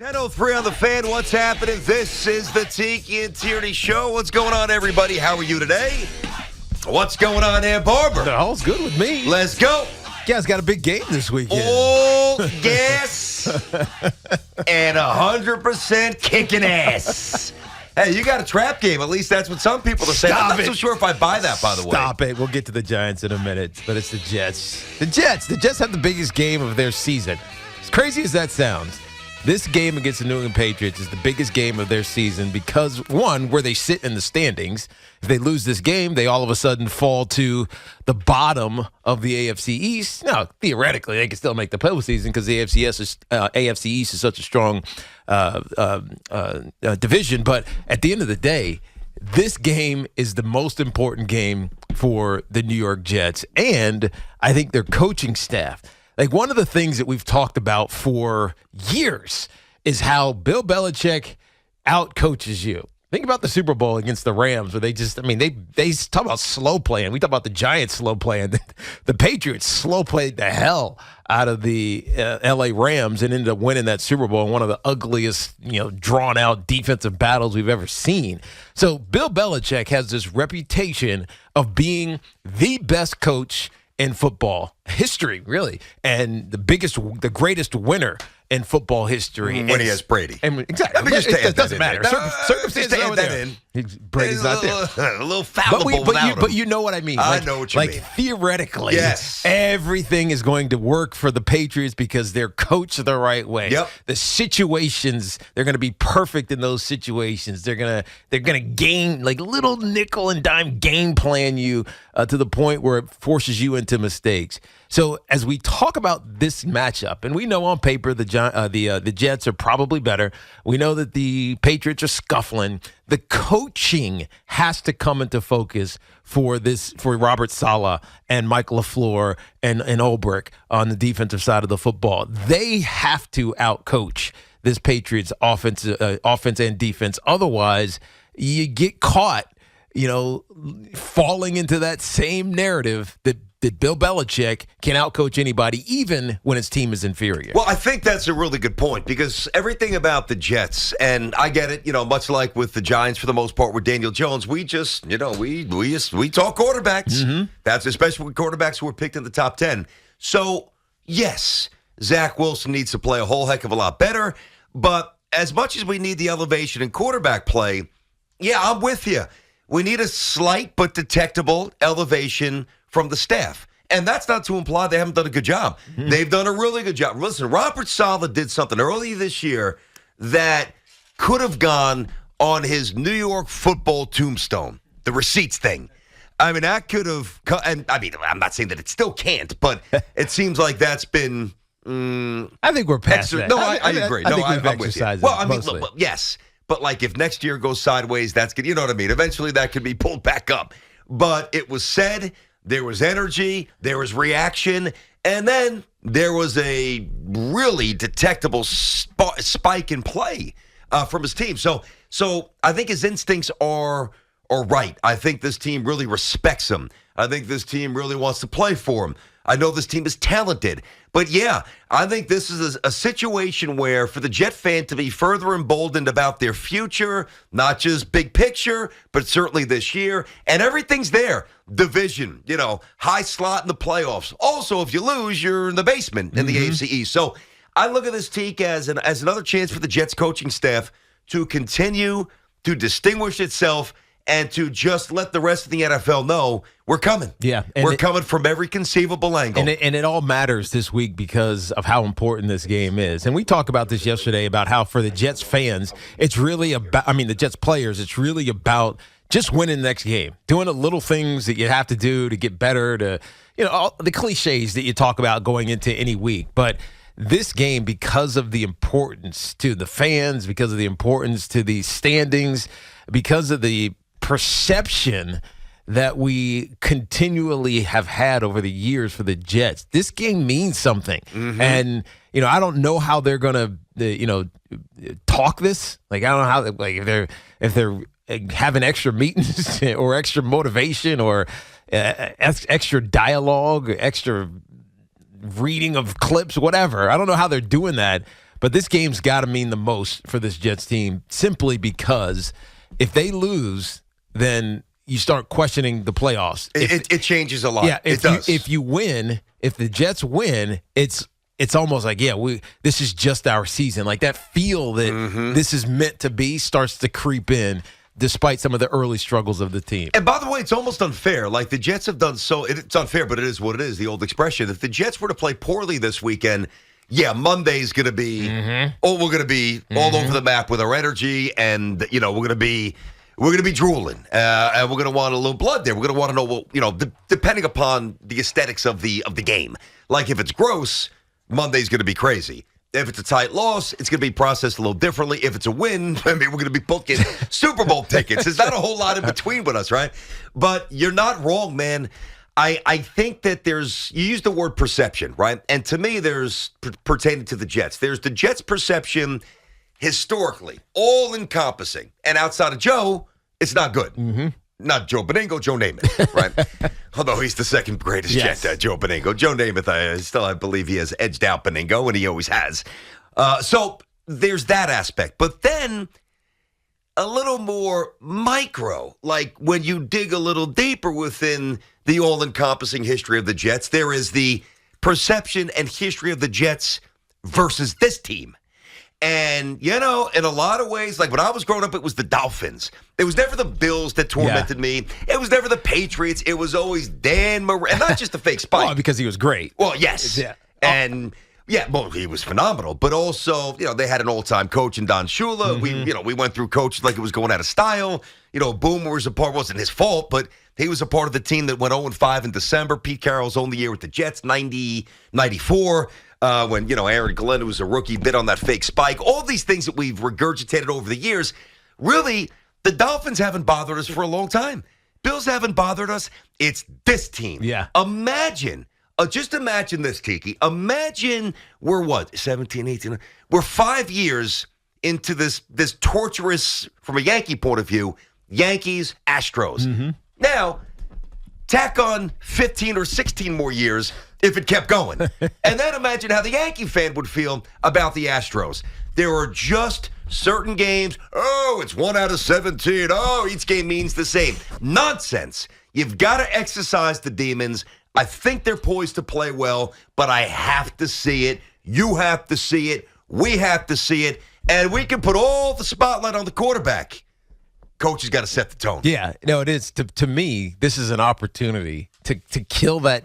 10:03 on the Fan. What's happening? This is the Tiki and Tierney show. What's going on, everybody? How are you today? What's going on there, Barber? All's good with me. Let's go. Guys got a big game this weekend. Oh, yes. And 100% kicking ass. Hey, you got a trap game. At least that's what some people are saying. I'm not so sure if I buy that, by the way. Stop it. We'll get to the Giants in a minute, but it's the Jets. The Jets have the biggest game of their season. As crazy as that sounds, this game against the New England Patriots is the biggest game of their season because, one, where they sit in the standings. If they lose this game, they all of a sudden fall to the bottom of the AFC East. Now, theoretically, they can still make the postseason because the AFC East is such a strong division. But at the end of the day, this game is the most important game for the New York Jets and I think their coaching staff. Like, one of the things that we've talked about for years is how Bill Belichick out-coaches you. Think about the Super Bowl against the Rams where they talk about slow playing. We talk about the Giants slow playing. The Patriots slow played the hell out of the L.A. Rams and ended up winning that Super Bowl in one of the ugliest, drawn-out defensive battles we've ever seen. So Bill Belichick has this reputation of being the best coach in football history, really, and the greatest winner in football history. When he has Brady. Exactly. It doesn't matter. Circumstances over there. Brady's not there. A little fallible but you know what I mean. I know what you mean. Like, theoretically, yes, everything is going to work for the Patriots because they're coached the right way. Yep. The situations, they're going to be perfect in those situations. They're going to game, like, little nickel and dime game plan you to the point where it forces you into mistakes. So as we talk about this matchup, and we know on paper the Jets are probably better. We know that the Patriots are scuffling. The coaching has to come into focus for Robert Saleh and Mike LaFleur and Ulbrich on the defensive side of the football. They have to outcoach this Patriots offense and defense. Otherwise, you get caught, falling into that same narrative that Bill Belichick can outcoach anybody, even when his team is inferior. Well, I think that's a really good point because everything about the Jets, and I get it, much like with the Giants for the most part with Daniel Jones, we just, we talk quarterbacks. Mm-hmm. That's especially with quarterbacks who were picked in the top 10. So, yes, Zach Wilson needs to play a whole heck of a lot better, but as much as we need the elevation in quarterback play, yeah, I'm with you. We need a slight but detectable elevation from the staff. And that's not to imply they haven't done a good job. Mm-hmm. They've done a really good job. Listen, Robert Saleh did something earlier this year that could have gone on his New York football tombstone, the receipts thing. I mean, that could have, and I mean, I'm not saying that it still can't, but it seems like that's been. I think we're past that. No, I agree. I think we've exercised it. Well, I mean, look, yes. But, like, if next year goes sideways, that's good. You know what I mean? Eventually that could be pulled back up. But it was said, there was energy, there was reaction, and then there was a really detectable spike in play from his team. So I think his instincts are right. I think this team really respects him. I think this team really wants to play for him. I know this team is talented. But, yeah, I think this is a situation where for the Jet fan to be further emboldened about their future, not just big picture, but certainly this year, and everything's there. Division, high slot in the playoffs. Also, if you lose, you're in the basement in the AFC East. So I look at this, Teak, as another chance for the Jets coaching staff to continue to distinguish itself and to just let the rest of the NFL know we're coming. Yeah. We're coming from every conceivable angle. And it all matters this week because of how important this game is. And we talked about this yesterday about how for the Jets fans, it's really about, the Jets players, it's really about just winning the next game, doing the little things that you have to do to get better, to, all the cliches that you talk about going into any week. But this game, because of the importance to the fans, because of the importance to the standings, because of the perception that we continually have had over the years for the Jets, this game means something. Mm-hmm. And, I don't know how they're going to, talk this. Like, I don't know how, like, if they're having extra meetings or extra motivation or extra dialogue, extra reading of clips, whatever. I don't know how they're doing that. But this game's got to mean the most for this Jets team simply because if they lose, then you start questioning the playoffs. It changes a lot. Yeah, it does. If you win, if the Jets win, it's almost like, this is just our season. Like that feel that this is meant to be starts to creep in despite some of the early struggles of the team. And by the way, it's almost unfair. Like the Jets have done it's unfair, but it is what it is, the old expression. If the Jets were to play poorly this weekend, Monday's going to be, we're going to be all over the map with our energy, and, we're going to be drooling, and we're going to want a little blood there. We're going to want to know, depending upon the aesthetics of the game. Like if it's gross, Monday's going to be crazy. If it's a tight loss, it's going to be processed a little differently. If it's a win, we're going to be booking Super Bowl tickets. There's not a whole lot in between with us, right? But you're not wrong, man. I think that you use the word perception, right? And to me, there's pertaining to the Jets. There's the Jets' perception historically, all-encompassing. And outside of Joe, it's not good. Mm-hmm. Not Joe Beningo, Joe Namath, right? Although he's the second greatest Jet, Joe Beningo. Joe Namath, I believe he has edged out Beningo, and he always has. So there's that aspect. But then a little more micro, like when you dig a little deeper within the all-encompassing history of the Jets, there is the perception and history of the Jets versus this team. And, in a lot of ways, like when I was growing up, it was the Dolphins. It was never the Bills that tormented me. It was never the Patriots. It was always Dan Marino. And not just the fake spike. Well, because he was great. Well, yes. Yeah. And, he was phenomenal. But also, they had an all-time coach in Don Shula. We went through coaches like it was going out of style. Boomer was wasn't his fault, but he was a part of the team that went 0-5 in December. Pete Carroll's only year with the Jets, 94. When, Aaron Glenn, who was a rookie, bit on that fake spike. All these things that we've regurgitated over the years. Really, the Dolphins haven't bothered us for a long time. Bills haven't bothered us. It's this team. Yeah. Just imagine this, Tiki. Imagine we're 17, 18. We're 5 years into this torturous, from a Yankee point of view, Yankees, Astros. Mm-hmm. Now, tack on 15 or 16 more years if it kept going. And then imagine how the Yankee fan would feel about the Astros. There are just certain games. Oh, it's 1 out of 17. Oh, each game means the same. Nonsense. You've got to exercise the demons. I think they're poised to play well, but I have to see it. You have to see it. We have to see it. And we can put all the spotlight on the quarterback. Coach has got to set the tone. Yeah, no, it is. To me, this is an opportunity to kill that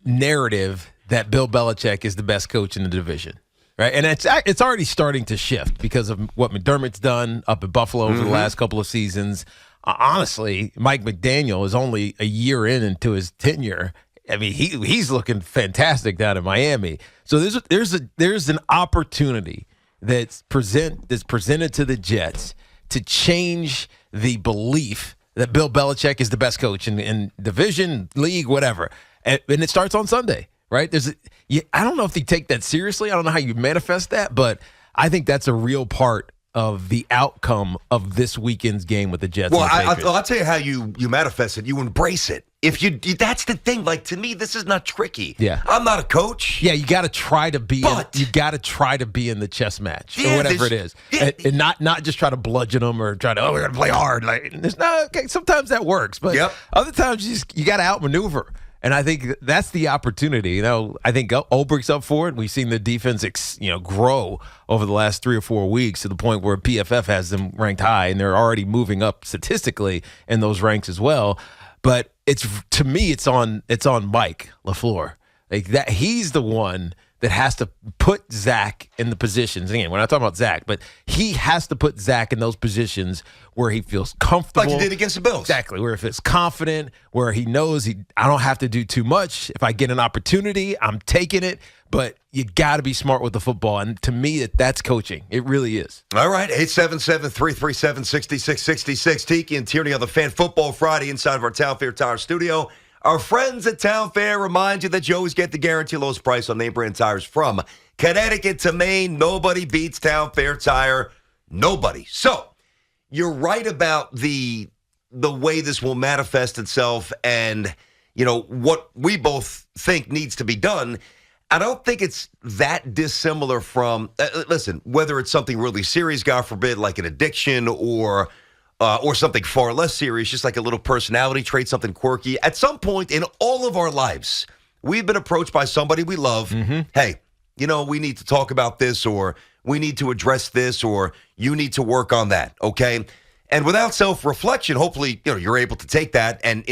narrative that Bill Belichick is the best coach in the division, right? And it's already starting to shift because of what McDermott's done up at Buffalo over the last couple of seasons. Honestly, Mike McDaniel is only a year into his tenure. I mean, he's looking fantastic down in Miami. So there's an opportunity that's presented to the Jets to change the belief that Bill Belichick is the best coach in division, league, whatever. And it starts on Sunday, right? I don't know if they take that seriously. I don't know how you manifest that, but I think that's a real part of the outcome of this weekend's game with the Jets. Well, I'll tell you how you manifest it. You embrace it. That's the thing. Like, to me, this is not tricky. Yeah. I'm not a coach. Yeah, you got to try to be. You got to try to be in the chess match or whatever it is, and not just try to bludgeon them or try to. Oh, we're gonna play hard. Like, there's not. Okay, sometimes that works, but other times you got to outmaneuver. And I think that's the opportunity. I think Ulbricht's up for it. We've seen the defense, grow over the last 3 or 4 weeks to the point where PFF has them ranked high, and they're already moving up statistically in those ranks as well. But to me, it's on Mike LaFleur. Like that, he's the one that has to put Zach in the positions. Again, we're not talking about Zach, but he has to put Zach in those positions where he feels comfortable. Like he did against the Bills. Exactly, where he feels confident, where he knows I don't have to do too much. If I get an opportunity, I'm taking it. But you got to be smart with the football. And to me, that's coaching. It really is. All right, 877-337-6666. Tiki and Tierney on the Fan Football Friday inside of our Town Fair Tire studio. Our friends at Town Fair remind you that you always get the guarantee lowest price on name brand tires from Connecticut to Maine. Nobody beats Town Fair Tire. Nobody. So you're right about the way this will manifest itself and, what we both think needs to be done. I don't think it's that dissimilar from, listen, whether it's something really serious, God forbid, like an addiction or something far less serious, just like a little personality trait, something quirky. At some point in all of our lives, we've been approached by somebody we love. Hey, we need to talk about this, or we need to address this, or you need to work on that, okay? And without self-reflection, hopefully, you're able to take that and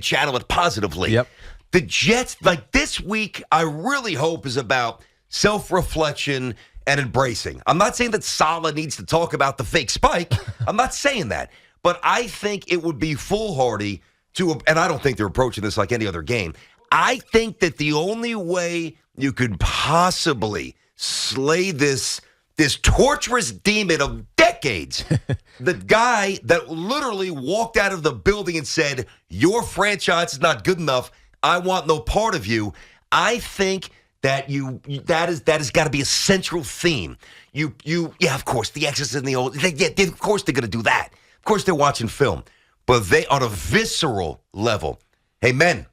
channel it positively. Yep. The Jets, like this week, I really hope is about self-reflection and embracing. I'm not saying that Saleh needs to talk about the fake spike. I'm not saying that. But I think it would be foolhardy to, and I don't think they're approaching this like any other game. I think that the only way you could possibly slay this torturous demon of decades, the guy that literally walked out of the building and said, your franchise is not good enough, I want no part of you. I think that that has got to be a central theme. Of course, the X's and the O's. Of course they're going to do that. Of course they're watching film, but they on a visceral level. Hey men,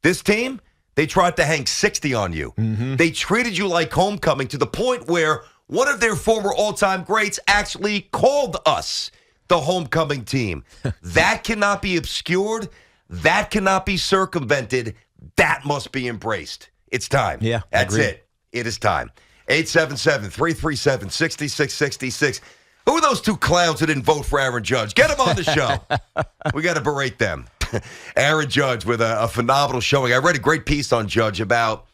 this team, they tried to hang 60 on you. They treated you like homecoming to the point where one of their former all-time greats actually called us the homecoming team. That cannot be obscured. That cannot be circumvented. That must be embraced. It's time. Yeah, that's it. It is time. 877-337-6666. Who are those two clowns that didn't vote for Aaron Judge? Get them on the show. We got to berate them. Aaron Judge with a phenomenal showing. I read a great piece on Judge about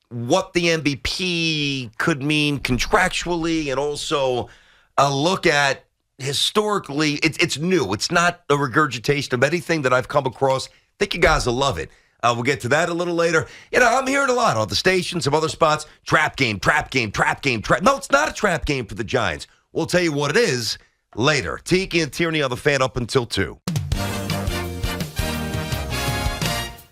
what the MVP could mean contractually, and also a look at historically. It's new. It's not a regurgitation of anything that I've come across. I think you guys will love it. We'll get to that a little later. I'm hearing a lot on the station, some other spots. Trap game. No, it's not a trap game for the Giants. We'll tell you what it is later. Tiki and Tierney on the Fan up until 2.